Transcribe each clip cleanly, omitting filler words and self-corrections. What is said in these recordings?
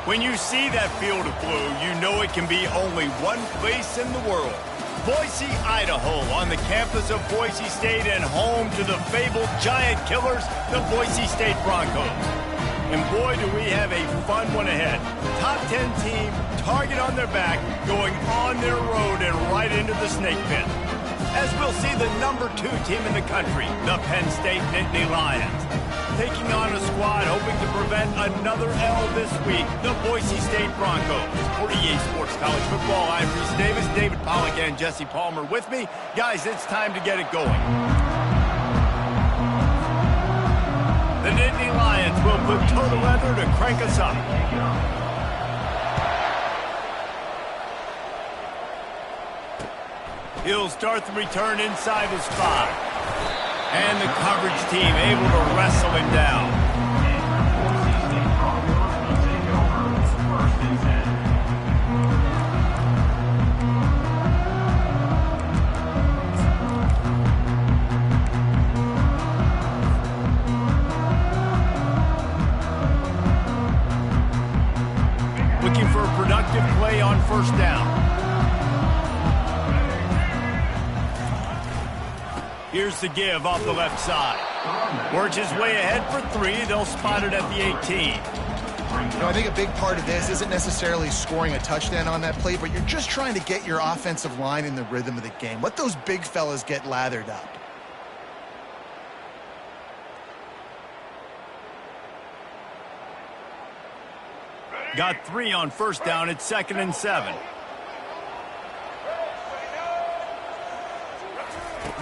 When you see that field of blue, you know it can be only one place in the world. Boise, Idaho, on the campus of Boise State and home to the fabled giant killers, the Boise State Broncos. And boy, do we have a fun one ahead. Top 10 team, target on their back, going on their road and right into the snake pit. As we'll see the number 2 team in the country, the Penn State Nittany Lions. Taking on a squad hoping to prevent another L this week, the Boise State Broncos. For EA Sports College Football, I'm Reese Davis, David Pollack, and Jesse Palmer with me. Guys, it's time to get it going. The Nittany Lions will put total leather to crank us up. He'll start the return inside his 5. And the coverage team able to wrestle him down. Looking for a productive play on first down. Here's the give off the left side. Works his way ahead for 3. They'll spot it at the 18. You know, I think a big part of this isn't necessarily scoring a touchdown on that play, but you're just trying to get your offensive line in the rhythm of the game. Let those big fellas get lathered up. Got 3 on first down. It's 2nd and 7.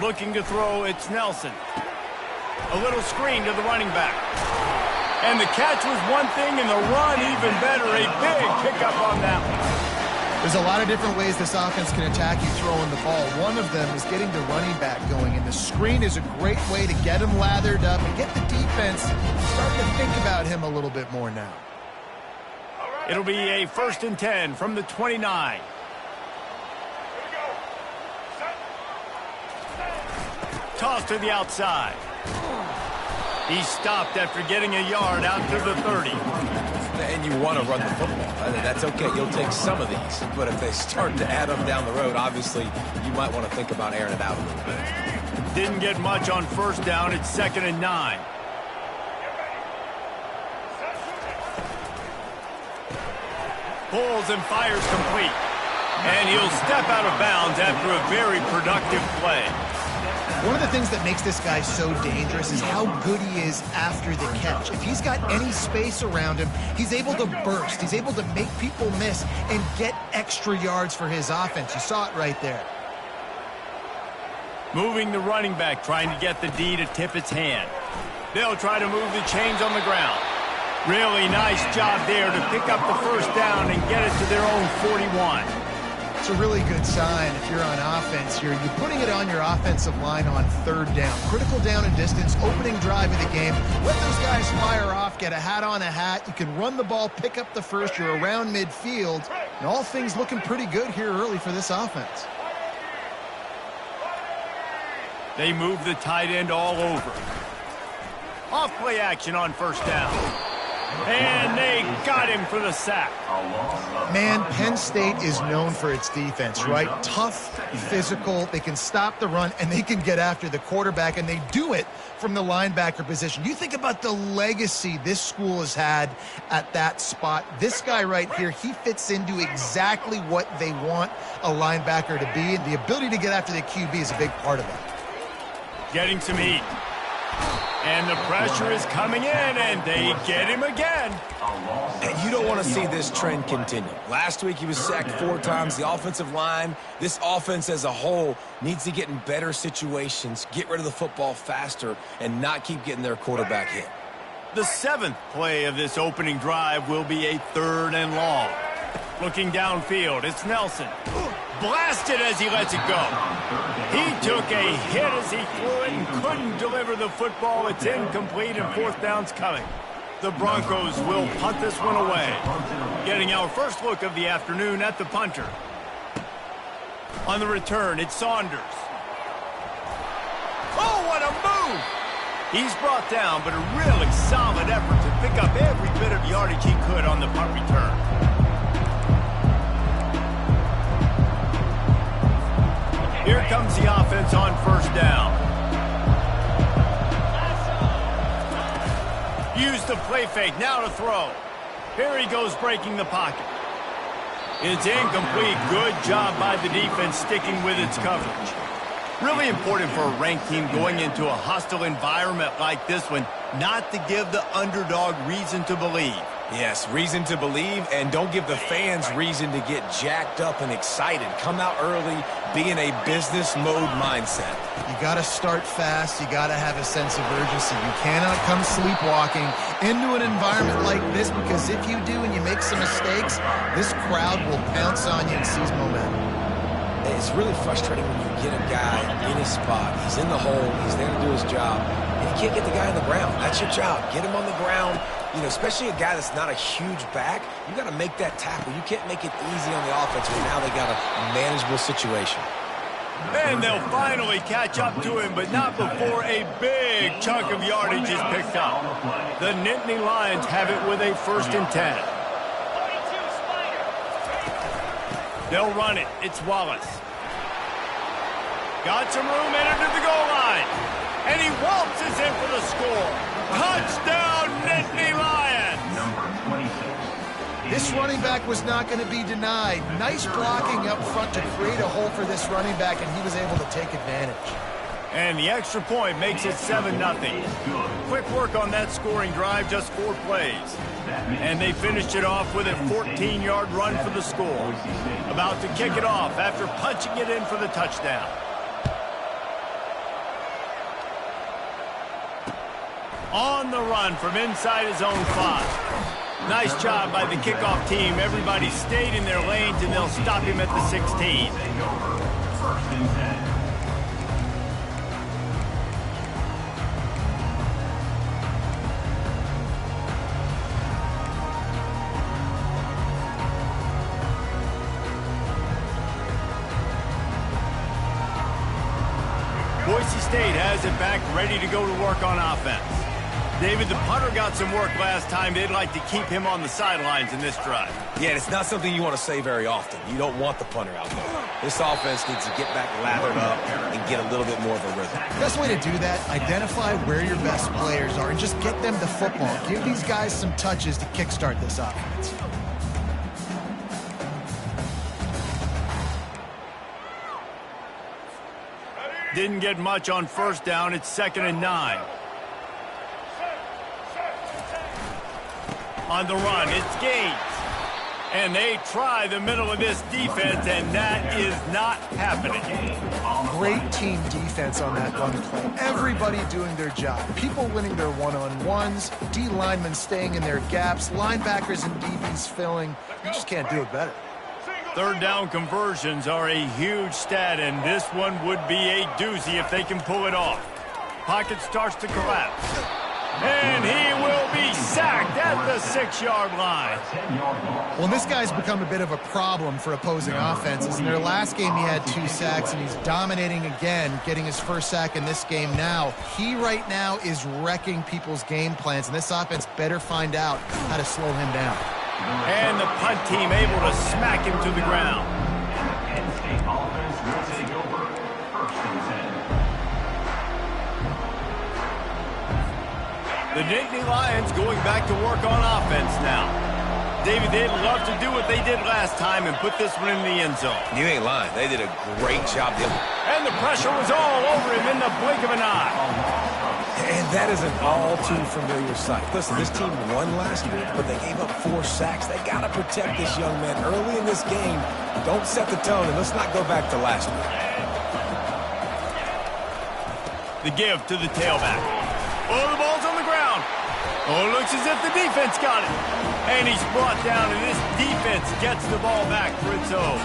Looking to throw, it's Nelson. A little screen to the running back. And the catch was one thing, and the run even better. A big pickup on that one. There's a lot of different ways this offense can attack you throwing the ball. One of them is getting the running back going, and the screen is a great way to get him lathered up and get the defense starting to think about him a little bit more now. It'll be a 1st and 10 from the 29. Toss to the outside. He stopped after getting a yard out to the 30. And you want to run the football. That's okay. You'll take some of these. But if they start to add them down the road, obviously, you might want to think about airing it out a little bit. Didn't get much on first down. It's 2nd and 9. Pulls and fires complete. And he'll step out of bounds after a very productive play. One of the things that makes this guy so dangerous is how good he is after the catch. If he's got any space around him, he's able to burst. He's able to make people miss and get extra yards for his offense. You saw it right there. Moving the running back, trying to get the D to tip its hand. They'll try to move the chains on the ground. Really nice job there to pick up the first down and get it to their own 41. It's a really good sign if you're on offense here. You're putting it on your offensive line on 3rd down. Critical down and distance, opening drive of the game. Let those guys fire off, get a hat on a hat. You can run the ball, pick up the first. You're around midfield. And all things looking pretty good here early for this offense. They move the tight end all over. Off play action on first down. And they got him for the sack. Man, Penn State is known for its defense, right? Tough, physical, they can stop the run, and they can get after the quarterback, and they do it from the linebacker position. You think about the legacy this school has had at that spot. This guy right here, he fits into exactly what they want a linebacker to be, and the ability to get after the QB is a big part of that. Getting some heat. And the pressure is coming in, and they get him again. And you don't want to see this trend continue. Last week he was sacked 4 times. The offensive line, this offense as a whole, needs to get in better situations, get rid of the football faster, and not keep getting their quarterback hit. The 7th play of this opening drive will be a 3rd and long. Looking downfield, it's Nelson. Blasted as he lets it go. He took a hit as he threw it and couldn't deliver the football. It's incomplete and 4th down's coming. The Broncos will punt this one away. Getting our first look of the afternoon at the punter. On the return, it's Saunders. Oh, what a move! He's brought down, but a really solid effort to pick up every bit of yardage he could on the punt return. Here comes the offense on first down. Use the play fake, now to throw. Here he goes breaking the pocket. It's incomplete. Good job by the defense sticking with its coverage. Really important for a ranked team going into a hostile environment like this one not to give the underdog reason to believe. Yes, reason to believe, and don't give the fans reason to get jacked up and excited. Come out early, be in a business mode mindset. You got to start fast. You got to have a sense of urgency. You cannot come sleepwalking into an environment like this, because if you do and you make some mistakes, this crowd will pounce on you and seize momentum. It's really frustrating when you get a guy in his spot. He's in the hole. He's there to do his job. And you can't get the guy on the ground. That's your job. Get him on the ground. You know, especially a guy that's not a huge back. You got to make that tackle. You can't make it easy on the offense when now they got a manageable situation. And they'll finally catch up to him, but not before a big chunk of yardage is picked up. The Nittany Lions have it with a 1st and 10. They'll run it. It's Wallace. Got some room, entered to the goal line. And he waltzes in for the score. Touchdown, Nittany Lions! Number 26. This running back was not going to be denied. Nice blocking up front to create a hole for this running back, and he was able to take advantage. And the extra point makes it 7-0. Quick work on that scoring drive, just 4 plays. And they finished it off with a 14-yard run for the score. About to kick it off after punching it in for the touchdown. On the run from inside his own 5. Nice job by the kickoff team. Everybody stayed in their lanes, and they'll stop him at the 16. 1st and 10. Boise State has it back, ready to go to work on offense. David, the punter got some work last time. They'd like to keep him on the sidelines in this drive. Yeah, it's not something you want to say very often. You don't want the punter out there. This offense needs to get back lathered up and get a little bit more of a rhythm. Best way to do that, identify where your best players are and just get them the football. Give these guys some touches to kickstart this offense. Didn't get much on first down. It's 2nd and 9. On the run, it's Gaines. And they try the middle of this defense, and that is not happening. Great team defense on that run play. Everybody doing their job. People winning their one-on-ones, D linemen staying in their gaps, linebackers and DBs filling. You just can't do it better. 3rd down conversions are a huge stat, and this one would be a doozy if they can pull it off. Pocket starts to collapse. And he will be sacked at the 6-yard line. Well, this guy's become a bit of a problem for opposing offenses. In their last game, he had 2 sacks, and he's dominating again, getting his 1st sack in this game now. He right now is wrecking people's game plans, and this offense better find out how to slow him down. And the punt team able to smack him to the ground. Penn State offense will take over 1st and 10. The Nittany Lions going back to work on offense now. David, they'd love to do what they did last time and put this one in the end zone. You ain't lying. They did a great job. And the pressure was all over him in the blink of an eye. And that is an all-too-familiar sight. Listen, this team won last week, but they gave up 4 sacks. They got to protect this young man early in this game. Don't set the tone, and let's not go back to last week. The give to the tailback. Oh, the ball's on the ground. Oh, it looks as if the defense got it. And he's brought down, and this defense gets the ball back for its own.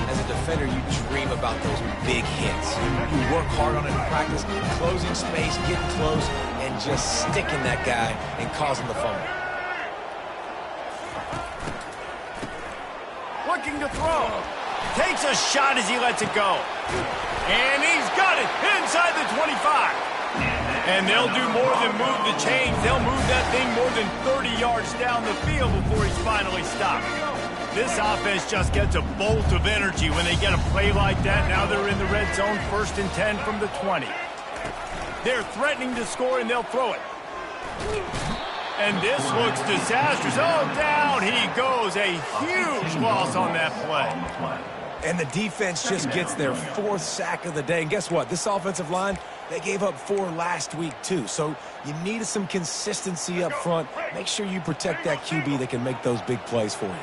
As a defender, you dream about those big hits. You work hard on it in practice, closing space, getting close, and just sticking that guy and causing the fumble. Looking to throw. Takes a shot as he lets it go. And he's got it inside the 25. And they'll do more than move the chains. They'll move that thing more than 30 yards down the field before he's finally stopped. This offense just gets a bolt of energy when they get a play like that. Now they're in the red zone, 1st and 10 from the 20. They're threatening to score, and they'll throw it. And this looks disastrous. Oh, down he goes. A huge loss on that play. And the defense just gets their 4th sack of the day. And guess what? This offensive line, they gave up 4 last week, too. So you need some consistency up front. Make sure you protect that QB that can make those big plays for you.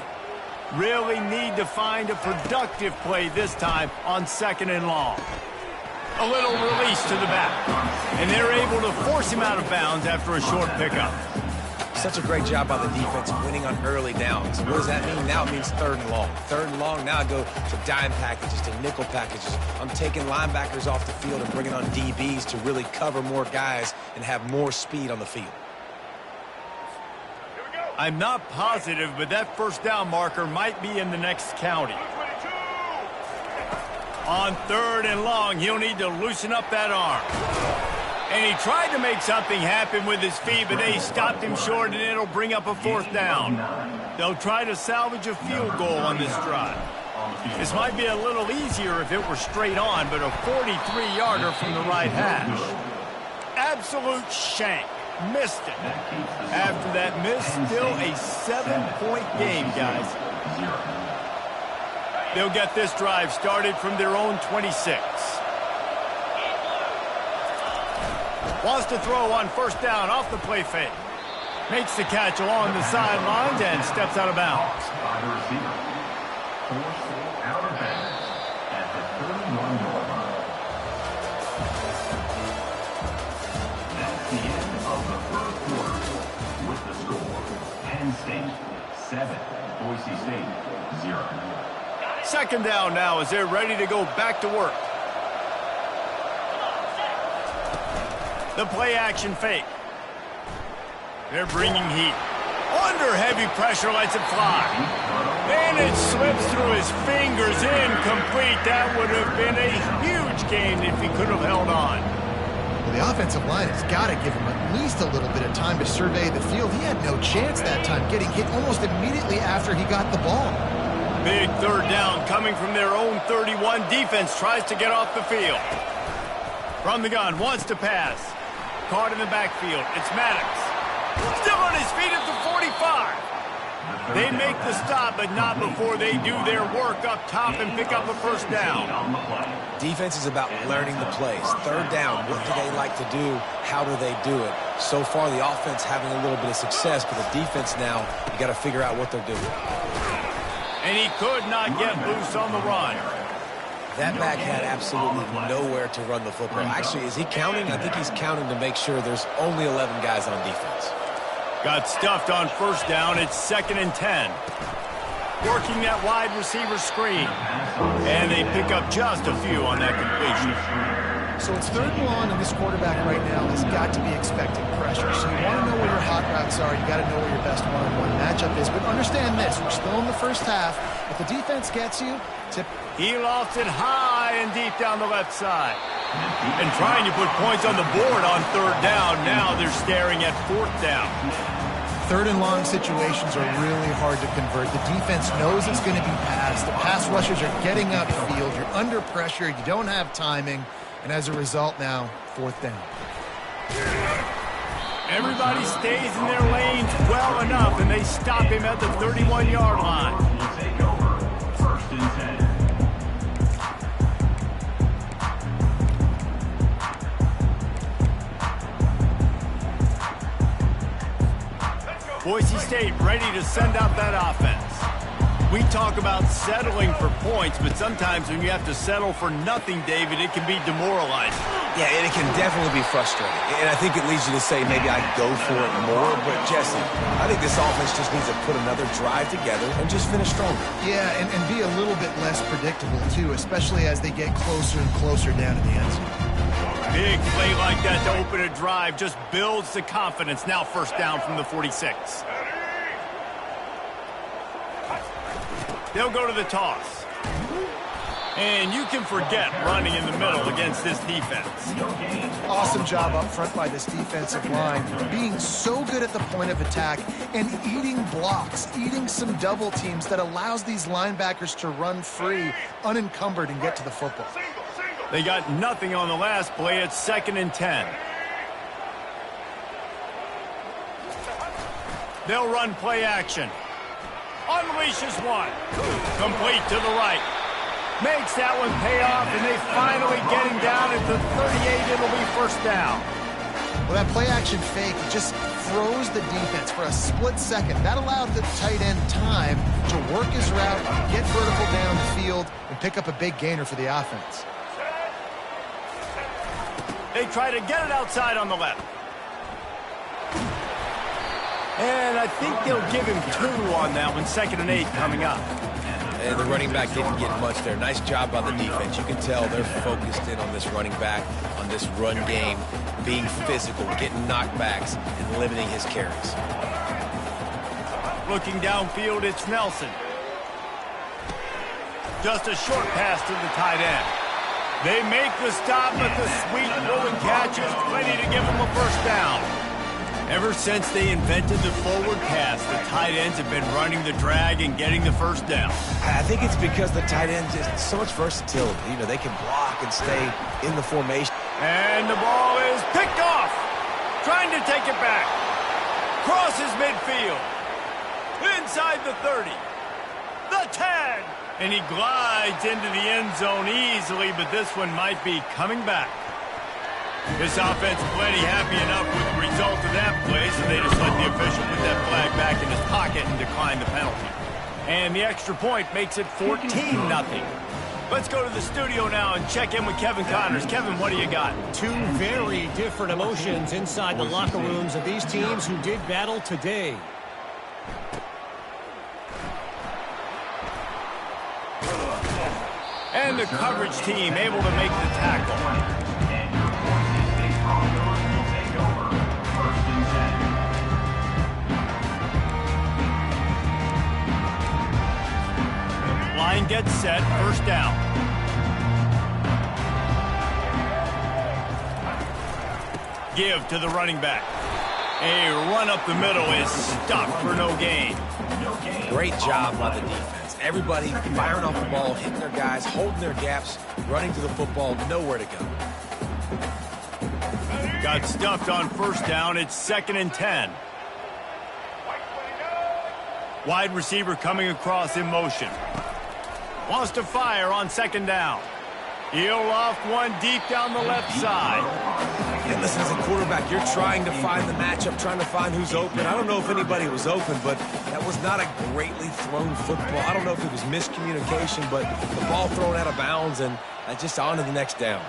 Really need to find a productive play this time on 2nd and long. A little release to the back. And they're able to force him out of bounds after a short pickup. Such a great job by the defense winning on early downs. What does that mean? Now it means 3rd and long. 3rd and long, now I go to dime packages, to nickel packages. I'm taking linebackers off the field and bringing on DBs to really cover more guys and have more speed on the field. I'm not positive, but that 1st down marker might be in the next county. On 3rd and long, he'll need to loosen up that arm. And he tried to make something happen with his feet, but they stopped him short, and it'll bring up a 4th down. They'll try to salvage a field goal on this drive. This might be a little easier if it were straight on, but a 43-yarder from the right hash. Absolute shank. Missed it. After that miss, still a 7-point game, guys. They'll get this drive started from their own 26. Wants to throw on 1st down off the play fake. Makes the catch along the sidelines and steps out of bounds. By the receiver. Forced out of bounds at the 31-yard line. That's the end of the 1st quarter. With the score, Penn State 7, Boise State 0. 2nd down now as they're ready to go back to work. The play action fake. They're bringing heat. Under heavy pressure, lets it fly. And it slips through his fingers, incomplete. That would have been a huge gain if he could have held on. Well, the offensive line has got to give him at least a little bit of time to survey the field. He had no chance that time, getting hit almost immediately after he got the ball. Big 3rd down coming from their own 31. Defense tries to get off the field. From the gun, wants to pass. Caught in the backfield. It's Maddox. Still on his feet at the 45. They make the stop, but not before they do their work up top and pick up a 1st down. Defense is about learning the plays. 3rd down, what do they like to do? How do they do it? So far, the offense having a little bit of success, but the defense now, you got to figure out what they're doing. And he could not get loose on the run. That back had absolutely nowhere to run the football. Actually, is he counting? I think he's counting to make sure there's only 11 guys on defense. Got stuffed on 1st down. It's 2nd and 10. Working that wide receiver screen. And they pick up just a few on that completion. So it's 3rd and long, and this quarterback right now has got to be expecting pressure. So you want to know where your hot routes are. You got to know where your best one-on-one matchup is. But understand this, we're still in the 1st half. If the defense gets you, tip. He lofts it high and deep down the left side. And trying to put points on the board on 3rd down. Now they're staring at 4th down. 3rd and long situations are really hard to convert. The defense knows it's going to be passed. The pass rushers are getting upfield. You're under pressure. You don't have timing. And as a result now, 4th down. Everybody stays in their lanes well enough, and they stop him at the 31-yard line. Will take over 1st and 10. Boise State ready to send out that offense. We talk about settling for points, but sometimes when you have to settle for nothing, David, it can be demoralizing. Yeah, and it can definitely be frustrating. And I think it leads you to say maybe I'd go for it more. But, Jesse, I think this offense just needs to put another drive together and just finish stronger. Yeah, and be a little bit less predictable, too, especially as they get closer and closer down to the end zone. Big play like that to open a drive just builds the confidence. Now 1st down from the 46. They'll go to the toss. And you can forget running in the middle against this defense. Awesome job up front by this defensive line, being so good at the point of attack and eating blocks, eating some double teams that allows these linebackers to run free, unencumbered, and get to the football. They got nothing on the last play. It's 2nd and 10. They'll run play action. Unleashes one. Complete to the right. Makes that one pay off, and they finally get him down at the 38. It'll be 1st down. Well, that play action fake just froze the defense for a split second. That allowed the tight end time to work his route, get vertical down the field, and pick up a big gainer for the offense. They try to get it outside on the left. And I think they'll give him 2 on that one. 2nd and 8 coming up. And the running back didn't get much there. Nice job by the defense. You can tell they're focused in on this running back, on this run game, being physical, getting knockbacks, and limiting his carries. Looking downfield, it's Nelson. Just a short pass to the tight end. They make the stop, but the sweet rolling catch is plenty to give them a 1st down. Ever since they invented the forward pass, the tight ends have been running the drag and getting the 1st down. I think it's because the tight ends just so much versatility. You know, they can block and stay in the formation. And the ball is picked off. Trying to take it back. Crosses midfield. Inside the 30. The 10. And he glides into the end zone easily, but this one might be coming back. This offense plenty happy enough with the result of that play, so they just let the official put that flag back in his pocket and decline the penalty. And the extra point makes it 14-0. Let's go to the studio now and check in with Kevin Connors. Kevin, what do you got? 2 very different emotions inside the locker rooms of these teams who did battle today. And the coverage team able to make the tackle. Line gets set, 1st down. Give to the running back. A run up the middle is stopped for no gain. Great job by the defense. Everybody firing off the ball, hitting their guys, holding their gaps, running to the football, nowhere to go. Got stuffed on 1st down. It's 2nd and 10. Wide receiver coming across in motion. Wants to fire on 2nd down. He'll loft one deep down the left side. And listen, as a quarterback, you're trying to find the matchup, trying to find who's open. I don't know if anybody was open, but that was not a greatly thrown football. I don't know if it was miscommunication, but the ball thrown out of bounds and just on to the next down.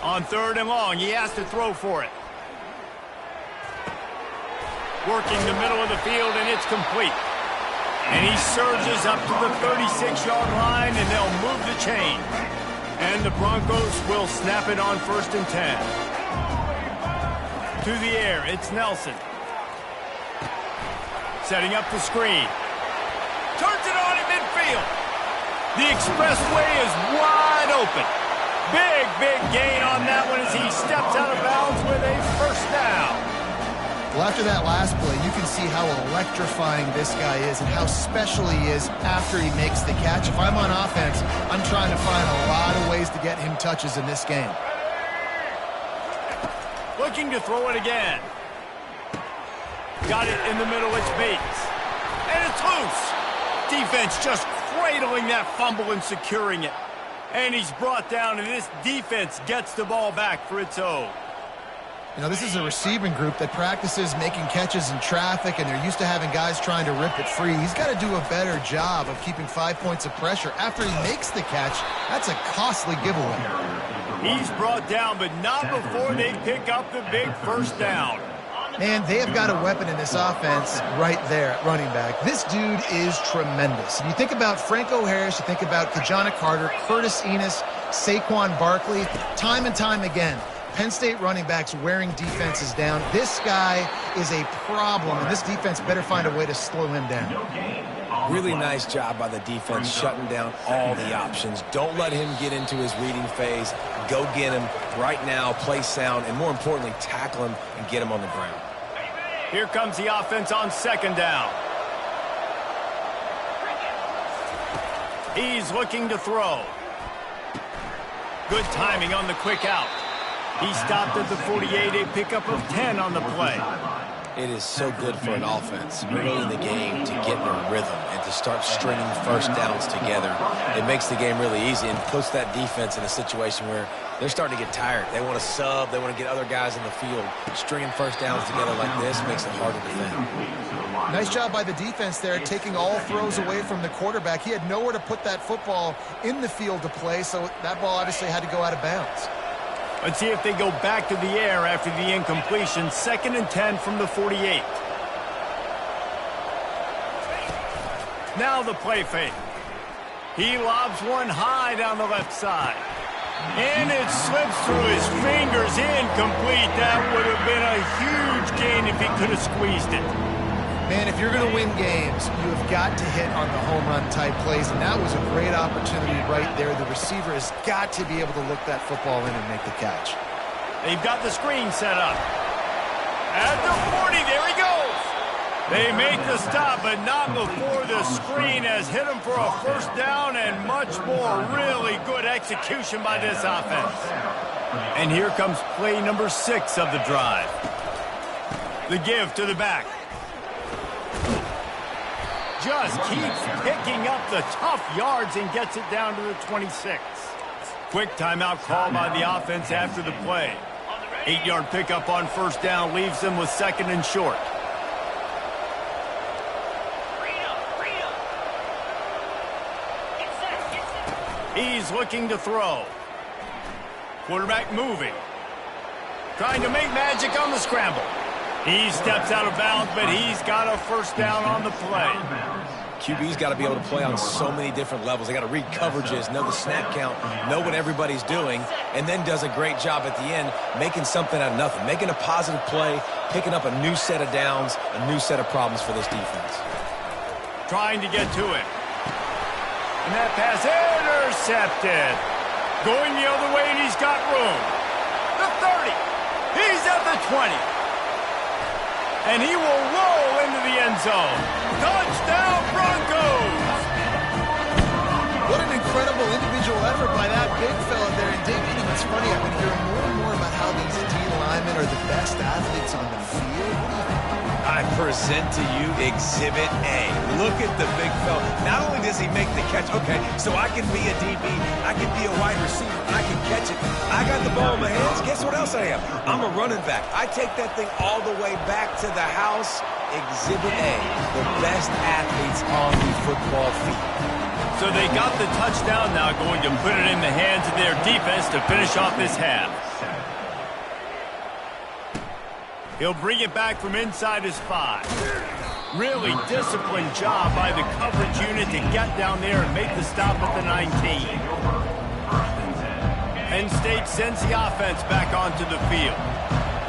On 3rd and long, he has to throw for it. Working the middle of the field, and it's complete. And he surges up to the 36-yard line, and they'll move the chain. And the Broncos will snap it on 1st and 10. To the air, it's Nelson. Setting up the screen. Turns it on at midfield. The expressway is wide open. Big gain on that one as he steps out of bounds with a 1st down. Well, after that last play, you can see how electrifying this guy is and how special he is after he makes the catch. If I'm on offense, I'm trying to find a lot of ways to get him touches in this game. Looking to throw it again. Got it in the middle, it's Bates. And it's loose. Defense just cradling that fumble and securing it. And he's brought down, and this defense gets the ball back for its own. You know, this is a receiving group that practices making catches in traffic, and they're used to having guys trying to rip it free. He's got to do a better job of keeping 5 points of pressure. After he makes the catch, that's a costly giveaway. He's brought down, but not before they pick up the big 1st down. Man, they have got a weapon in this offense right there at running back. This dude is tremendous. If you think about Franco Harris, you think about Kajana Carter, Curtis Enos, Saquon Barkley, time and time again, Penn State running backs wearing defenses down. This guy is a problem, and this defense better find a way to slow him down. Really nice job by the defense shutting down all the options. Don't let him get into his reading phase. Go get him right now, play sound, and more importantly, tackle him and get him on the ground. Here comes the offense on second down. He's looking to throw. Good timing on the quick out. He stopped at the 48, a pickup of 10 on the play. It is so good for an offense early in the game to get in a rhythm and to start stringing first downs together. It makes the game really easy and puts that defense in a situation where they're starting to get tired. They want to sub. They want to get other guys in the field. Stringing first downs together like this makes it hard to defend. Nice job by the defense there, taking all throws away from the quarterback. He had nowhere to put that football in the field to play, so that ball obviously had to go out of bounds. Let's see if they go back to the air after the incompletion. 2nd and 10 from the 48. Now the play fake. He lobs one high down the left side. And it slips through his fingers, incomplete. That would have been a huge gain if he could have squeezed it. Man, if you're going to win games, you have got to hit on the home run type plays, and that was a great opportunity right there. The receiver has got to be able to look that football in and make the catch. They've got the screen set up. At the 40, there he goes. They make the stop, but not before the screen has hit him for a first down and much more. Really good execution by this offense. And here comes play number 6 of the drive. The give to the back. Just keeps picking up the tough yards and gets it down to the 26. Quick timeout call by the offense after the play. 8-yard pickup on first down leaves them with 2nd and short. He's looking to throw. Quarterback moving. Trying to make magic on the scramble. He steps out of bounds, but he's got a first down on the play. QB's got to be able to play on so many different levels. They got to read coverages, know the snap count, know what everybody's doing, and then does a great job at the end making something out of nothing, making a positive play, picking up a new set of downs, a new set of problems for this defense. Trying to get to it. And that pass intercepted. Going the other way, and he's got room. The 30. He's at the 20. And he will roll into the end zone. Touchdown, Broncos! What an incredible individual effort by that big fella there. And Dave, you know, it's funny, I've been hearing more and more about how these D linemen are the best athletes on the field. I present to you Exhibit A. Look at the big fella. Not only does he make the catch, okay, so I can be a DB, I can be a wide receiver, I can catch it. I got the ball in my hands. Guess what else I am? I'm a running back. I take that thing all the way back to the house. Exhibit A, the best athletes on the football field. So they got the touchdown, now going to put it in the hands of their defense to finish off this half. He'll bring it back from inside his 5. Really disciplined job by the coverage unit to get down there and make the stop at the 19. Penn State sends the offense back onto the field.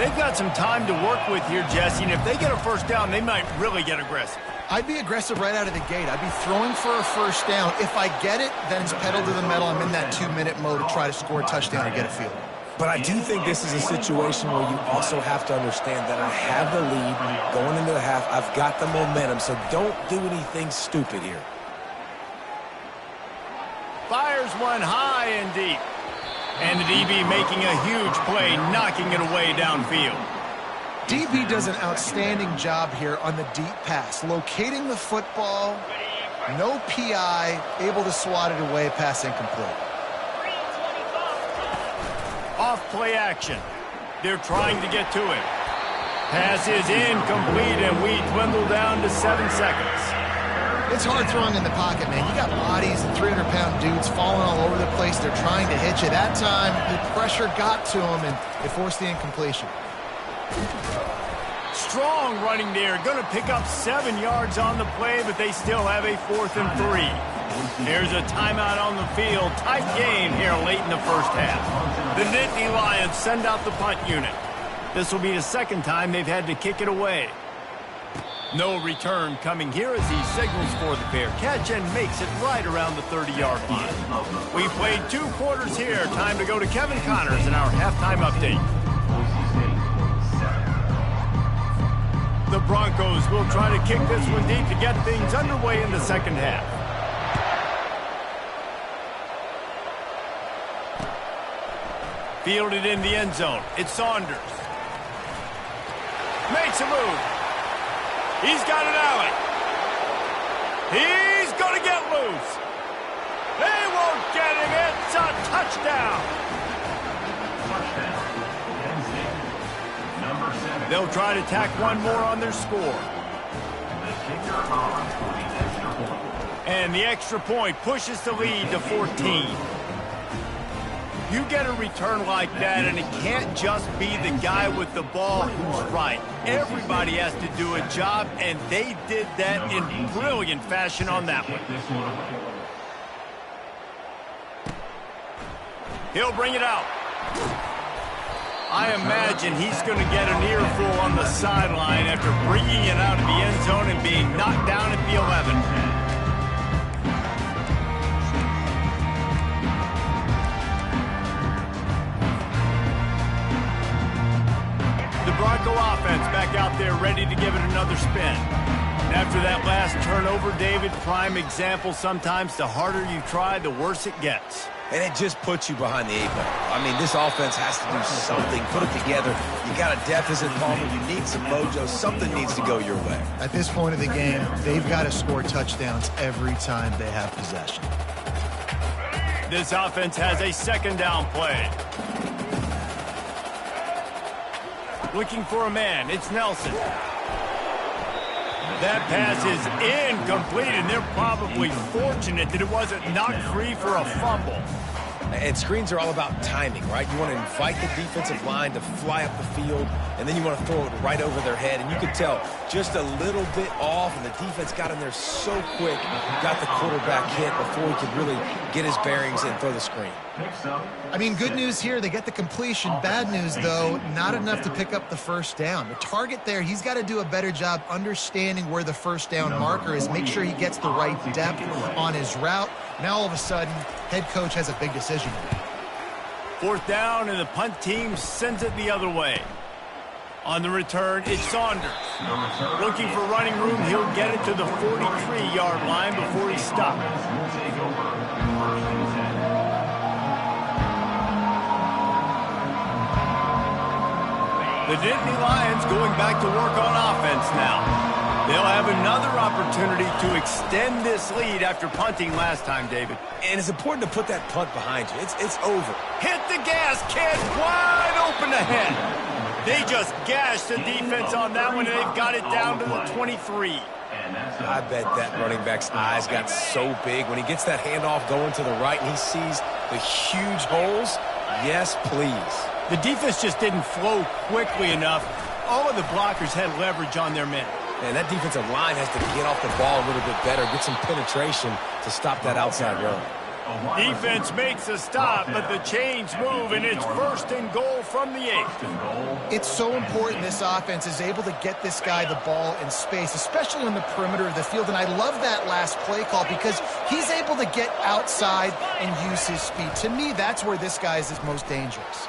They've got some time to work with here, Jesse, and if they get a first down, they might really get aggressive. I'd be aggressive right out of the gate. I'd be throwing for a first down. If I get it, then it's pedal to the metal. I'm in that 2-minute mode to try to score a touchdown or get a field. But I do think this is a situation where you also have to understand that I have the lead going into the half. I've got the momentum, so don't do anything stupid here. Fires one high and deep. And the DB making a huge play, knocking it away downfield. DB does an outstanding job here on the deep pass, locating the football, no PI, able to swat it away, pass incomplete. Off play action. They're trying to get to it. Pass is incomplete, and we dwindle down to 7 seconds. It's hard throwing in the pocket, man. You got bodies and 300-pound dudes falling all over the place. They're trying to hit you. That time, the pressure got to them, and it forced the incompletion. Strong running there. Going to pick up 7 yards on the play, but they still have a 4th and 3. Here's a timeout on the field. Tight game here late in the first half. The Nittany Lions send out the punt unit. This will be the second time they've had to kick it away. No return coming here as he signals for the fair catch and makes it right around the 30-yard line. We played 2 quarters here. Time to go to Kevin Connors in our halftime update. The Broncos will try to kick this one deep to get things underway in the second half. Fielded in the end zone. It's Saunders. Makes a move. He's got an alley. He's going to get loose. They won't get him. It's a touchdown. They'll try to tack one more on their score. And the extra point pushes the lead to 14. You get a return like that, and it can't just be the guy with the ball who's right. Everybody has to do a job, and they did that in brilliant fashion on that one. He'll bring it out. I imagine he's going to get an earful on the sideline after bringing it out of the end zone and being knocked down at the 11. Bronco offense back out there ready to give it another spin. And after that last turnover, David, prime example, sometimes the harder you try, the worse it gets. And it just puts you behind the 8 ball. I mean, this offense has to do something, put it together. You got a deficit, Palmer. You need some mojo. Something needs to go your way. At this point of the game, they've got to score touchdowns every time they have possession. This offense has a second down play. Looking for a man. It's Nelson. That pass is incomplete, and they're probably fortunate that it wasn't knocked free for a fumble. And screens are all about timing, right? You want to invite the defensive line to fly up the field, and then you want to throw it right over their head. And you could tell just a little bit off, and the defense got in there so quick, got the quarterback hit before he could really get his bearings and throw the screen. I mean, good news here, they get the completion. Bad news, though, not enough to pick up the first down. The target there, he's got to do a better job understanding where the first down marker is, make sure he gets the right depth on his route. Now, all of a sudden, head coach has a big decision. 4th down, and the punt team sends it the other way. On the return, it's Saunders. Looking for running room, he'll get it to the 43-yard line before he's stopped. The Nittany Lions going back to work on offense now. They'll have another opportunity to extend this lead after punting last time, David. And it's important to put that punt behind you. It's over. Hit the gas, kid. Wide open ahead. They just gashed the defense on that one, and they've got it down to the 23. I bet that running back's eyes got so big when he gets that handoff going to the right and he sees the huge holes. Yes, please. The defense just didn't flow quickly enough. All of the blockers had leverage on their men. And that defensive line has to get off the ball a little bit better, get some penetration to stop that outside run. Defense makes a stop, but the chains move, and it's 1st and goal from the 8. It's so important this offense is able to get this guy the ball in space, especially on the perimeter of the field. And I love that last play call because he's able to get outside and use his speed. To me, that's where this guy is his most dangerous.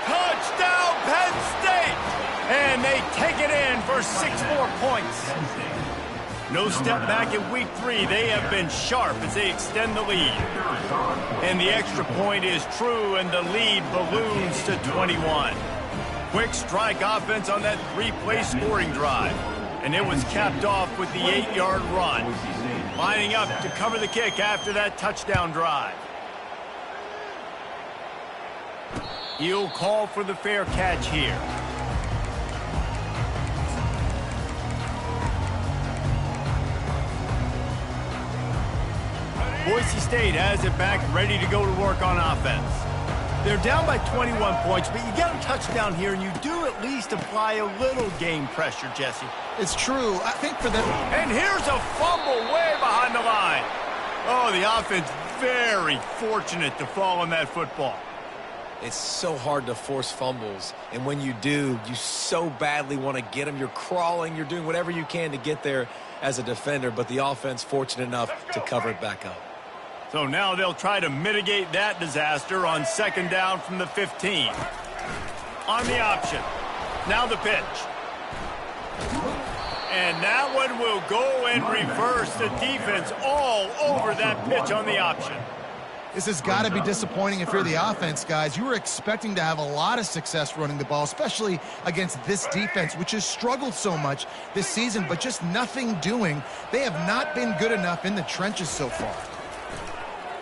Touchdown, Penn State! And they take it in for 6 more points. No step back in week 3. They have been sharp as they extend the lead. And the extra point is true, and the lead balloons to 21. Quick strike offense on that 3-play scoring drive. And it was capped off with the 8-yard run. Lining up to cover the kick after that touchdown drive. He'll call for the fair catch here. Boise State has it back, ready to go to work on offense. They're down by 21 points, but you get a touchdown here, and you do at least apply a little game pressure, Jesse. It's true. I think for them... And here's a fumble way behind the line. Oh, the offense very fortunate to fall on that football. It's so hard to force fumbles, and when you do, you so badly want to get them. You're crawling, you're doing whatever you can to get there as a defender, but the offense fortunate enough to cover it back up. So now they'll try to mitigate that disaster on 2nd down from the 15. On the option. Now the pitch. And that one will go and reverse the defense all over that pitch on the option. This has got to be disappointing if you're the offense, guys. You were expecting to have a lot of success running the ball, especially against this defense, which has struggled so much this season, but just nothing doing. They have not been good enough in the trenches so far.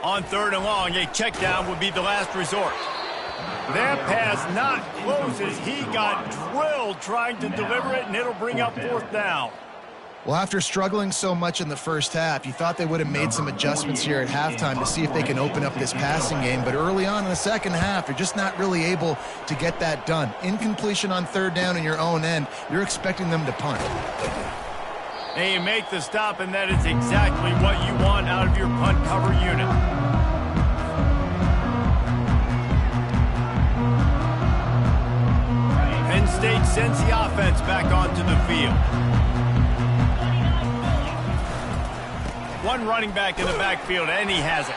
On 3rd and long, a check down would be the last resort. That pass not close as he got drilled trying to deliver it, and it'll bring up 4th down. Well, after struggling so much in the first half, you thought they would have made some adjustments here at halftime to see if they can open up this passing game. But early on in the second half, you're just not really able to get that done. Incompletion on 3rd down in your own end, you're expecting them to punt. And you make the stop, and that is exactly what you want out of your punt cover unit. Penn State sends the offense back onto the field. One running back in the backfield, and he has it.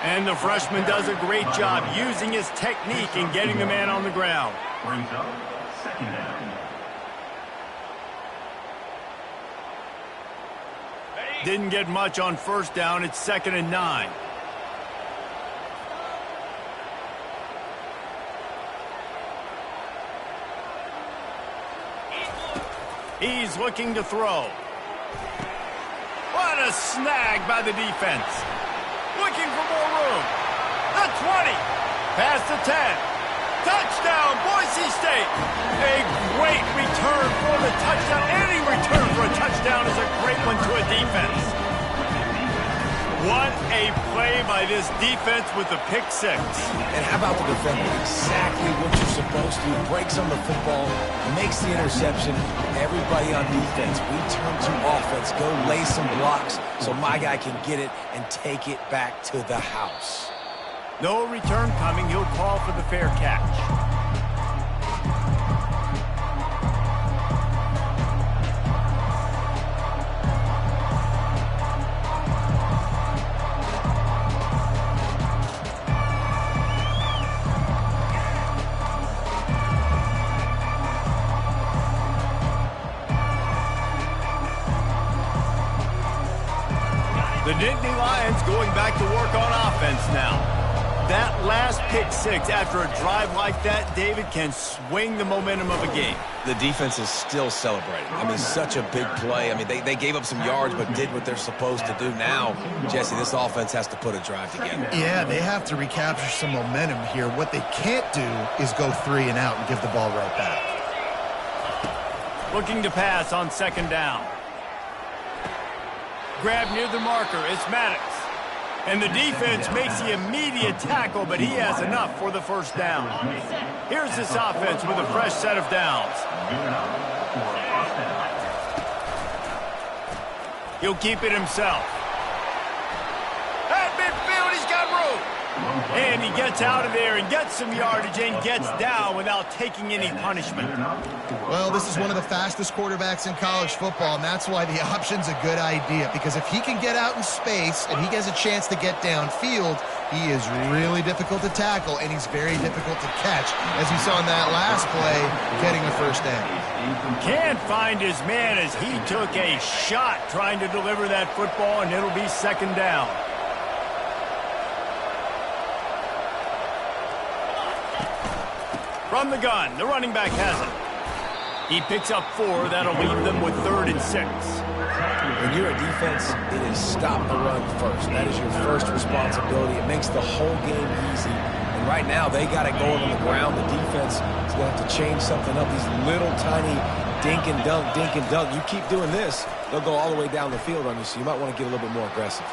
And the freshman does a great job using his technique and getting the man on the ground. Brings up 2nd down. Didn't get much on 1st down. It's 2nd and 9. He's looking to throw. What a snag by the defense. Looking for more room. The 20. Past the 10. Touchdown, Boise State. A great return for the touchdown. Any return for a touchdown is a great one to a defense. What a play by this defense with the pick 6. And how about the defender? Exactly what you're supposed to. Breaks on the football, makes the interception. Everybody on defense, we turn to offense. Go lay some blocks so my guy can get it and take it back to the house. No return coming. He'll call for the fair catch. The Nittany Lions going back to work on offense now. That last pick 6 after a drive like that, David, can swing the momentum of a game. The defense is still celebrating. I mean, such a big play. I mean, they gave up some yards but did what they're supposed to do. Now, Jesse, this offense has to put a drive together. Yeah, they have to recapture some momentum here. What they can't do is go 3 and out and give the ball right back. Looking to pass on 2nd down. Grab near the marker. It's Maddox. And the defense makes the immediate tackle, but he has enough for the 1st down. Here's this offense with a fresh set of downs. He'll keep it himself. At midfield, he's got room. And he gets out of there and gets some yardage and gets down without taking any punishment. Well, this is one of the fastest quarterbacks in college football, and that's why the option's a good idea, because if he can get out in space and he gets a chance to get downfield, he is really difficult to tackle, and he's very difficult to catch, as you saw in that last play, getting a 1st down. Can't find his man as he took a shot trying to deliver that football, and it'll be 2nd down. From the gun, the running back has it. He picks up 4. That'll leave them with 3rd and 6. When you're a defense, it is stop the run first. That is your first responsibility. It makes the whole game easy. And right now, they got it going on the ground. The defense is going to have to change something up. These little tiny dink and dunk, dink and dunk. You keep doing this, they'll go all the way down the field on you, so you might want to get a little bit more aggressive.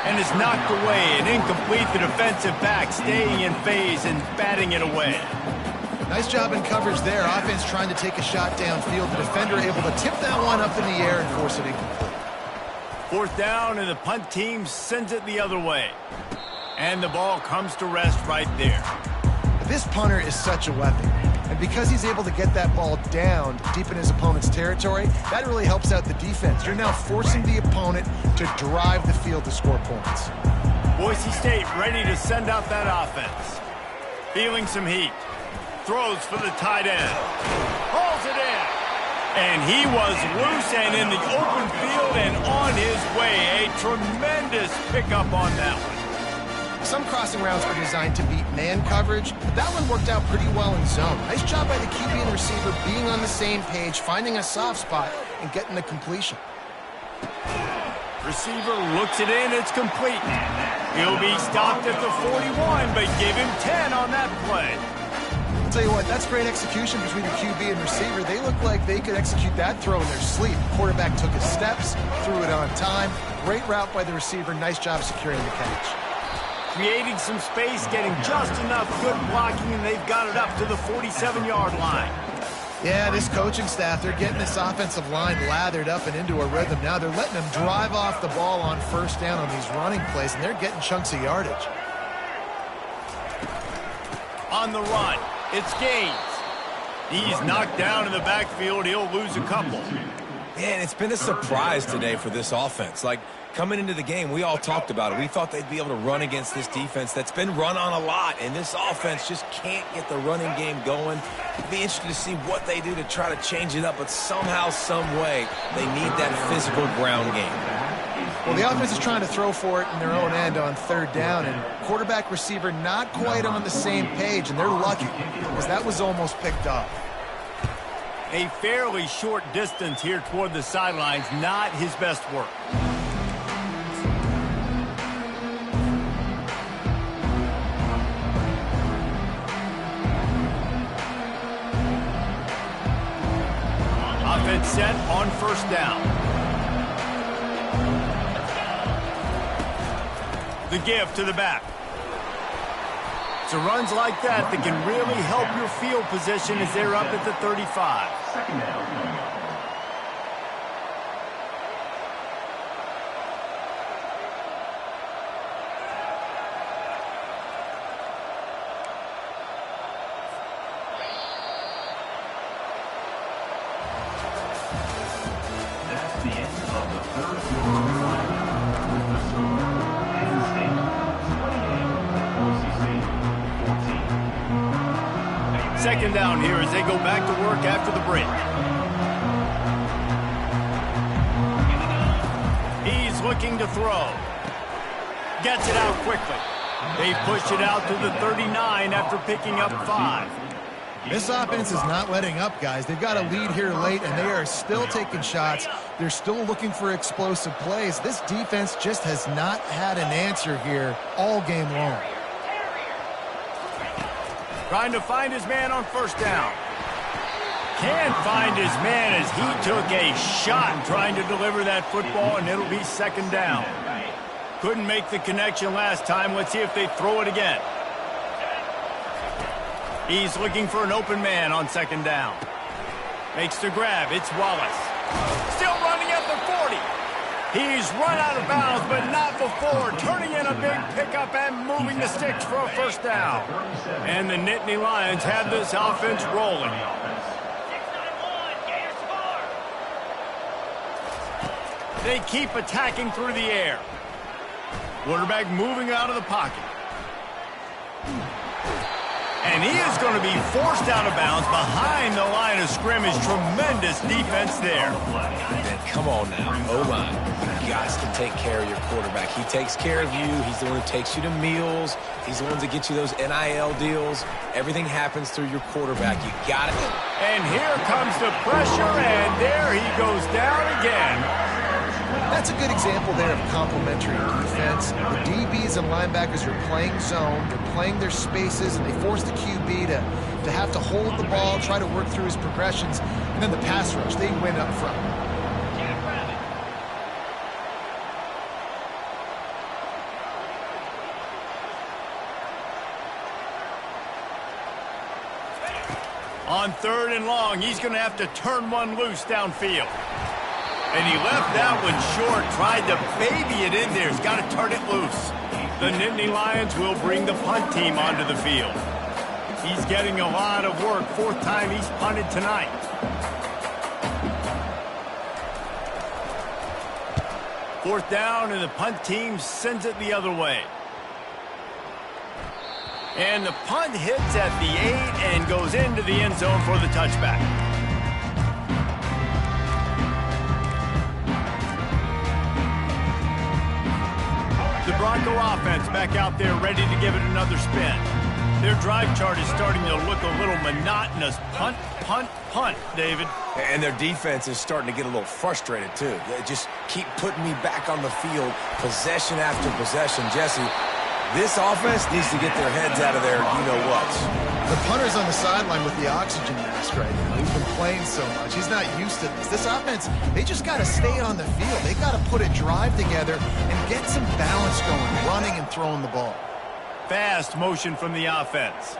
And it's knocked away and incomplete. The defensive back staying in phase and batting it away. Nice job in coverage there. Offense trying to take a shot downfield. The defender able to tip that one up in the air and force it incomplete. 4th down, and the punt team sends it the other way. And the ball comes to rest right there. This punter is such a weapon. And because he's able to get that ball down deep in his opponent's territory, that really helps out the defense. You're now forcing the opponent to drive the field to score points. Boise State ready to send out that offense. Feeling some heat. Throws for the tight end. Hauls it in. And he was loose and in the open field and on his way. A tremendous pickup on that one. Some crossing routes are designed to beat man coverage, but that one worked out pretty well in zone. Nice job by the QB and receiver being on the same page, finding a soft spot, and getting the completion. Receiver looks it in, it's complete. He'll be stopped at the 41, but give him 10 on that play. I'll tell you what, that's great execution between the QB and receiver. They look like they could execute that throw in their sleep. Quarterback took his steps, threw it on time. Great route by the receiver. Nice job securing the catch. Creating some space, getting just enough good blocking, and they've got it up to the 47-yard line. Yeah, this coaching staff, they're getting this offensive line lathered up and into a rhythm. Now they're letting them drive off the ball on first down on these running plays, and they're getting chunks of yardage. On the run, it's Gaines. He's knocked down in the backfield. He'll lose a couple. Man, it's been a surprise today for this offense. Like, coming into the game, we all talked about it. We thought they'd be able to run against this defense that's been run on a lot, and this offense just can't get the running game going. It'd be interesting to see what they do to try to change it up, but somehow, some way, they need that physical ground game. Well, the offense is trying to throw for it in their own end on third down, and quarterback receiver not quite on the same page, and they're lucky because that was almost picked up. A fairly short distance here toward the sidelines, not his best work. Offense set on first down. The give to the back. So runs like that can really help your field position as they're up at the 35. Second down. That's the end of the third quarter. With the score, Penn State 28, Boise State 14. Second down here as they go back to work after the break. He's looking to throw. Gets it out quickly. They push it out to the 39 after picking up 5. This offense is not letting up, guys. They've got a lead here late, and they are still taking shots. They're still looking for explosive plays. This defense just has not had an answer here all game long. Trying to find his man on first down. Can't find his man as he took a shot trying to deliver that football, and it'll be second down. Couldn't make the connection last time. Let's see if they throw it again. He's looking for an open man on second down. Makes the grab. It's Wallace. Still running at the 40. He's run out of bounds, but not before. Turning in a big pickup and moving the sticks for a first down. And the Nittany Lions have this offense rolling. They keep attacking through the air. Quarterback moving out of the pocket. And he is going to be forced out of bounds behind the line of scrimmage. Tremendous defense there. Man, come on now. O-line, you got to take care of your quarterback. He takes care of you. He's the one who takes you to meals. He's the one that gets you those NIL deals. Everything happens through your quarterback. You got it. And here comes the pressure, and there he goes down again. That's a good example there of complementary defense. The DBs and linebackers are playing zone, they're playing their spaces, and they force the QB to have to hold the ball, try to work through his progressions, and then the pass rush, they win up front. On third and long, he's going to have to turn one loose downfield. And he left that one short, tried to baby it in there. He's got to turn it loose. The Nittany Lions will bring the punt team onto the field. He's getting a lot of work. Fourth time he's punted tonight. Fourth down, and the punt team sends it the other way. And the punt hits at the 8 and goes into the end zone for the touchback. The Bronco offense back out there ready to give it another spin. Their drive chart is starting to look a little monotonous. Punt, punt, punt, David. And their defense is starting to get a little frustrated, too. They just keep putting me back on the field, possession after possession. Jesse, this offense needs to get their heads out of their you-know-whats. The punter's on the sideline with the oxygen mask right now. He's been playing so much. He's not used to this. This offense, they just got to stay on the field. They got to put a drive together and get some balance going, running and throwing the ball. Fast motion from the offense.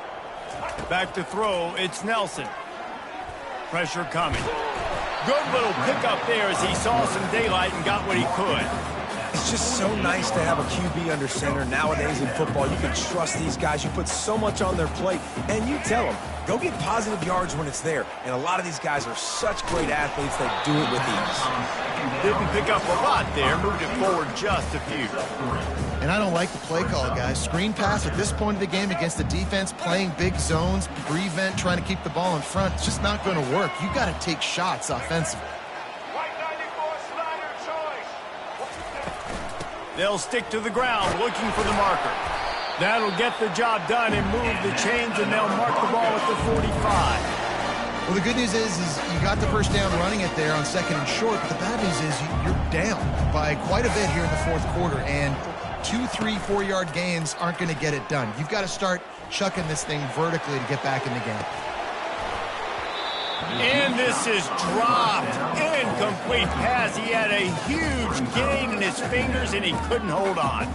Back to throw, it's Nelson. Pressure coming. Good little pickup there as he saw some daylight and got what he could. It's just so nice to have a QB under center. Nowadays in football, you can trust these guys. You put so much on their plate, and you tell them, go get positive yards when it's there. And a lot of these guys are such great athletes, they do it with ease. Didn't pick up a lot there, moved it forward just a few. And I don't like the play call, guys. Screen pass at this point of the game against the defense, playing big zones, prevent, trying to keep the ball in front. It's just not going to work. You got to take shots offensively. They'll stick to the ground looking for the marker. That'll get the job done and move the chains, and they'll mark the ball at the 45. Well, the good news is you got the first down running it there on second and short, but the bad news is you're down by quite a bit here in the fourth quarter, and 2, 3, 4-yard gains aren't going to get it done. You've got to start chucking this thing vertically to get back in the game. And this is dropped. Incomplete pass. He had a huge gain in his fingers, and he couldn't hold on.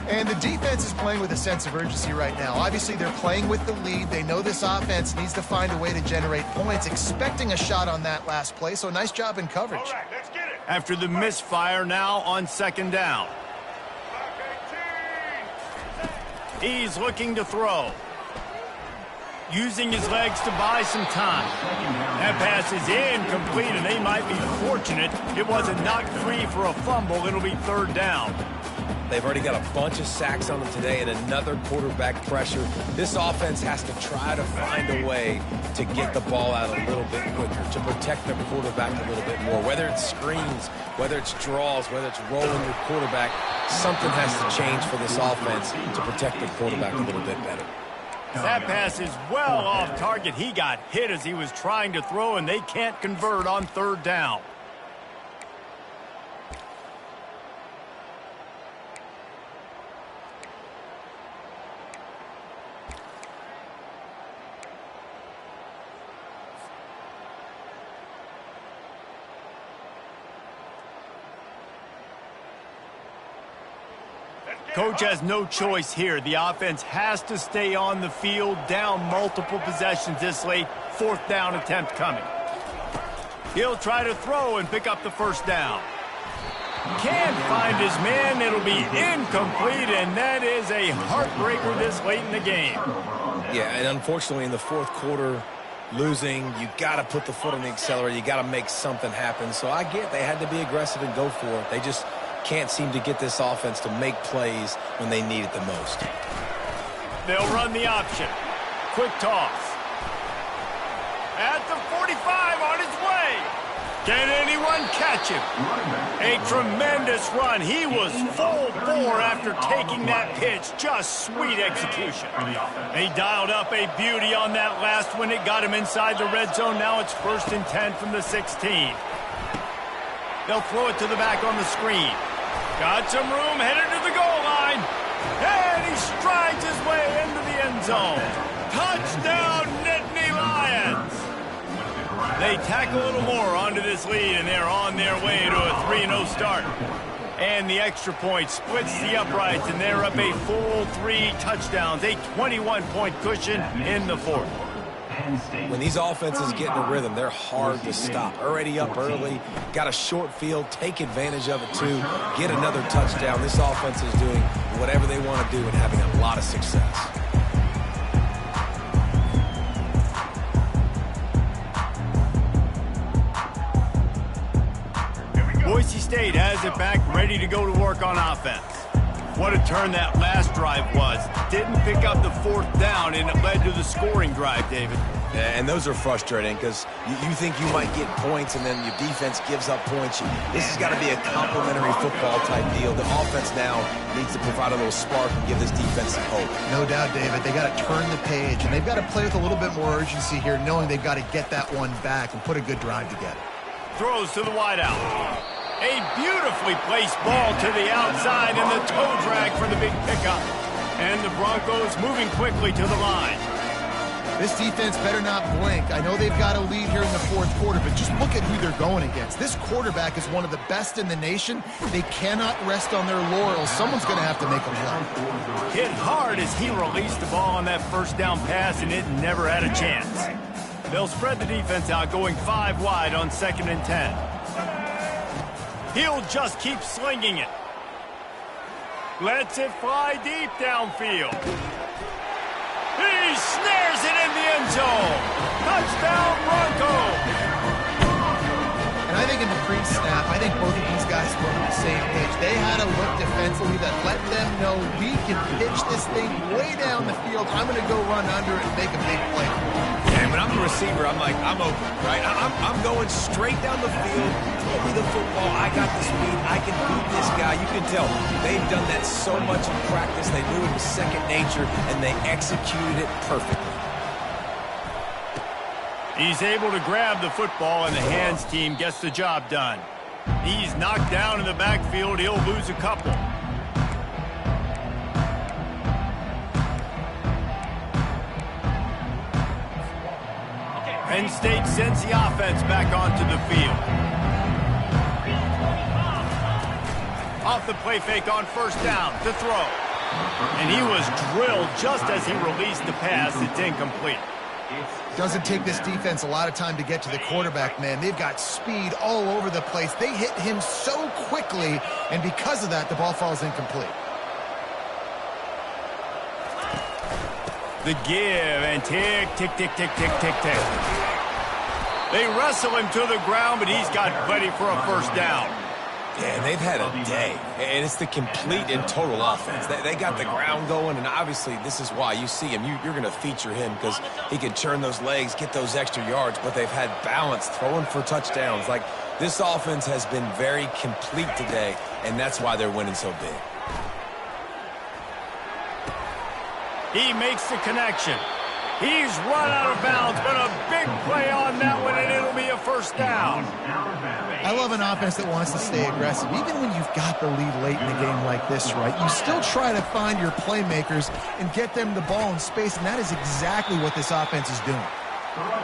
And the defense is playing with a sense of urgency right now. Obviously, they're playing with the lead. They know this offense needs to find a way to generate points, expecting a shot on that last play, so nice job in coverage. All right, let's get it. After the misfire, now on second down. He's looking to throw. Using his legs to buy some time. That pass is incomplete, and they might be fortunate it wasn't knocked free for a fumble. It'll be third down. They've already got a bunch of sacks on them today and another quarterback pressure. This offense has to try to find a way to get the ball out a little bit quicker, to protect their quarterback a little bit more. Whether it's screens, whether it's draws, whether it's rolling your quarterback, something has to change for this offense to protect the quarterback a little bit better. That pass is well off target. He got hit as he was trying to throw, and they can't convert on third down. Coach has no choice here. The offense has to stay on the field, down multiple possessions this late. Fourth down attempt coming. He'll try to throw and pick up the first down. Can't find his man. It'll be incomplete, and that is a heartbreaker this late in the game. Yeah, and unfortunately in the fourth quarter, losing, you got to put the foot on the accelerator. You got to make something happen. So I get they had to be aggressive and go for it. They just can't seem to get this offense to make plays when they need it the most. They'll run the option. Quick toss. At the 45, on his way. Can anyone catch him? A tremendous run. He was full bore after taking that pitch. Just sweet execution. He dialed up a beauty on that last one. It got him inside the red zone. Now it's 1st and 10 from the 16. They'll throw it to the back on the screen. Got some room, headed to the goal line. And he strides his way into the end zone. Touchdown, Nittany Lions. They tack a little more onto this lead, and they're on their way to a 3-0 start. And the extra point splits the uprights, and they're up a full 3 touchdowns, a 21-point cushion in the fourth. When these offenses get in a rhythm, they're hard to stop. Already up early, got a short field, take advantage of it too, get another touchdown. This offense is doing whatever they want to do and having a lot of success. Boise State has it back, ready to go to work on offense. What a turn that last drive was. Didn't pick up the 4th down, and it led to the scoring drive, David. Yeah, and those are frustrating because you think you might get points, and then your defense gives up points. This has got to be a complementary football type deal. The offense now needs to provide a little spark and give this defense some hope. No doubt, David. They got to turn the page, and they've got to play with a little bit more urgency here, knowing they've got to get that one back and put a good drive together. Throws to the wideout. A beautifully placed ball to the outside, and the toe drag for the big pickup. And the Broncos moving quickly to the line. This defense better not blink. I know they've got a lead here in the 4th quarter, but just look at who they're going against. This quarterback is one of the best in the nation. They cannot rest on their laurels. Someone's going to have to make a play. Hit hard as he released the ball on that 1st down pass, and it never had a chance. They'll spread the defense out, going 5 wide on 2nd and 10. He'll just keep slinging it. Lets it fly deep downfield. He snares it in the end zone. Touchdown, Broncos. And I think in the pre-snap, I think both of these guys were on the same page. They had a look defensively that let them know we can pitch this thing way down the field. I'm going to go run under it and make a big play. And when I'm the receiver, I'm like, I'm open, right? I'm going straight down the field. Throw me the football. I got the speed. I can beat this guy. You can tell they've done that so much in practice. They knew it was second nature, and they executed it perfectly. He's able to grab the football, and the hands team gets the job done. He's knocked down in the backfield. He'll lose a couple. Penn State sends the offense back onto the field. Off the play fake on 1st down to throw. And he was drilled just as he released the pass. It's incomplete. Doesn't take this defense a lot of time to get to the quarterback, man. They've got speed all over the place. They hit him so quickly, and because of that, the ball falls incomplete. The give, and tick, tick, tick, tick, tick, tick, tick. They wrestle him to the ground, but he's got plenty for a 1st down. Yeah, and they've had a day, and it's the complete and total offense. They got the ground going, and obviously this is why you see him. You're going to feature him because he can churn those legs, get those extra yards, but they've had balance, throwing for touchdowns. Like, this offense has been very complete today, and that's why they're winning so big. He makes the connection. He's run out of bounds, but a big play on that one, and it'll be a 1st down. I love an offense that wants to stay aggressive. Even when you've got the lead late in a game like this, right, you still try to find your playmakers and get them the ball in space, and that is exactly what this offense is doing.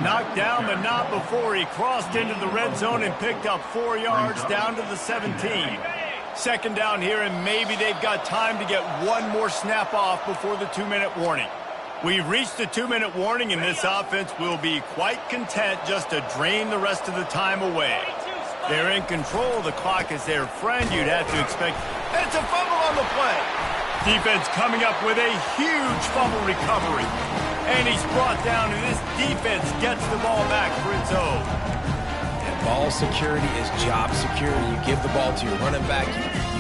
Knocked down, but not before he crossed into the red zone and picked up 4 yards down to the 17. 2nd down here, and maybe they've got time to get one more snap off before the 2-minute warning. We've reached the 2-minute warning, and this offense will be quite content just to drain the rest of the time away. They're in control. The clock is their friend. You'd have to expect. It's a fumble on the play. Defense coming up with a huge fumble recovery. And he's brought down, and this defense gets the ball back for its own. And ball security is job security. You give the ball to your running back.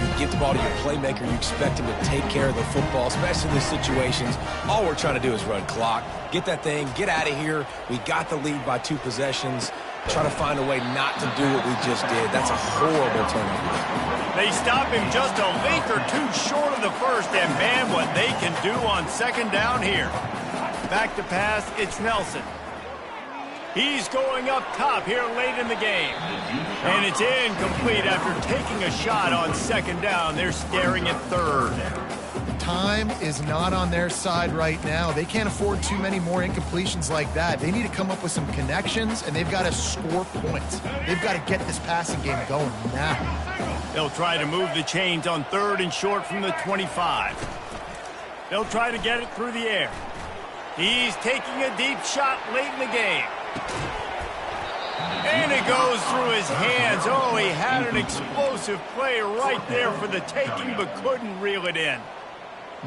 You give the ball to your playmaker. You expect him to take care of the football, especially in these situations. All we're trying to do is run clock. Get that thing. Get out of here. We got the lead by 2 possessions. Try to find a way not to do what we just did. That's a horrible turnover. They stop him just a link or 2 short of the 1st, and man, what they can do on 2nd down here. Back to pass, it's Nelson. He's going up top here late in the game. And it's incomplete after taking a shot on 2nd down. They're staring at 3rd. Time is not on their side right now. They can't afford too many more incompletions like that. They need to come up with some connections, and they've got to score points. They've got to get this passing game going now. They'll try to move the chains on 3rd and short from the 25. They'll try to get it through the air. He's taking a deep shot late in the game. And it goes through his hands. Oh, he had an explosive play right there for the taking, but couldn't reel it in.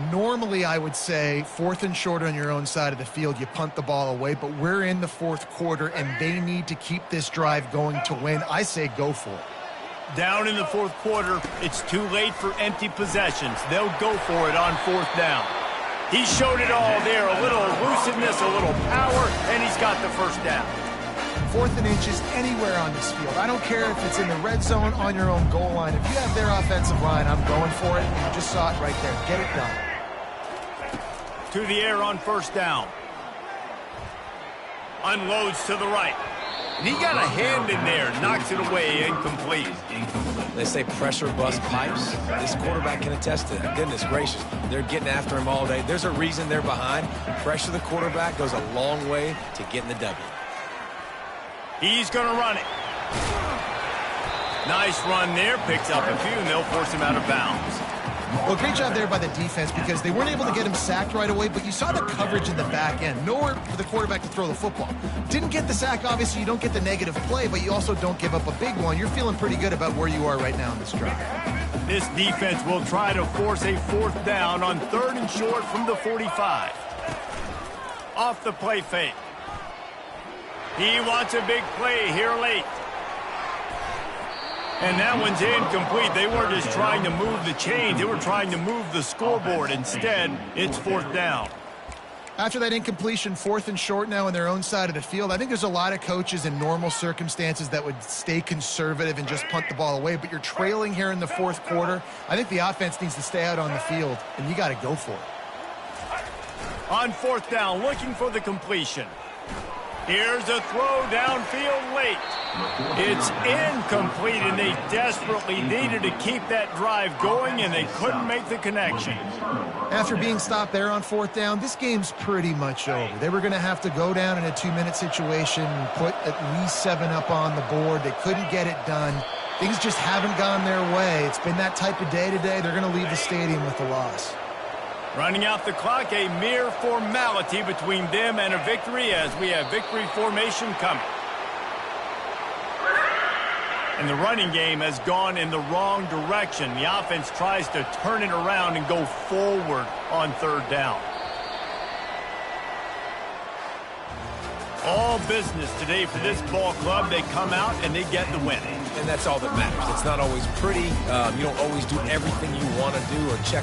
Normally, I would say 4th and short on your own side of the field, you punt the ball away, but we're in the 4th quarter, and they need to keep this drive going to win. I say go for it. Down in the 4th quarter, it's too late for empty possessions. They'll go for it on 4th down. He showed it all there, a little elusiveness, a little power, and he's got the first down. 4th and inches anywhere on this field. I don't care if it's in the red zone, on your own goal line. If you have their offensive line, I'm going for it. And you just saw it right there. Get it done. To the air on 1st down. Unloads to the right. And he got a hand in there, knocks it away, incomplete. They say pressure bust pipes. This quarterback can attest to that. Goodness gracious, they're getting after him all day. There's a reason they're behind. Pressure the quarterback goes a long way to getting the W. He's going to run it. Nice run there. Picks up a few, and they'll force him out of bounds. Well, great job there by the defense because they weren't able to get him sacked right away, but you saw the coverage in the back end. Nowhere for the quarterback to throw the football. Didn't get the sack, obviously. You don't get the negative play, but you also don't give up a big one. You're feeling pretty good about where you are right now in this drive. This defense will try to force a 4th down on 3rd and short from the 45. Off the play fake. He wants a big play here late. And that one's incomplete. They weren't just trying to move the chains. They were trying to move the scoreboard. Instead, it's 4th down. After that incompletion, 4th and short now on their own side of the field, I think there's a lot of coaches in normal circumstances that would stay conservative and just punt the ball away. But you're trailing here in the 4th quarter. I think the offense needs to stay out on the field, and you got to go for it. On 4th down, looking for the completion. Here's a throw downfield late. It's incomplete, and they desperately needed to keep that drive going, and they couldn't make the connection. After being stopped there on 4th down, this game's pretty much over. They were going to have to go down in a 2-minute situation and put at least 7 up on the board. They couldn't get it done. Things just haven't gone their way. It's been that type of day today. They're going to leave the stadium with a loss. Running out the clock, a mere formality between them and a victory as we have victory formation coming. And the running game has gone in the wrong direction. The offense tries to turn it around and go forward on 3rd down. All business today for this ball club. They come out and they get the win. And that's all that matters. It's not always pretty. You don't always do everything you want to do or check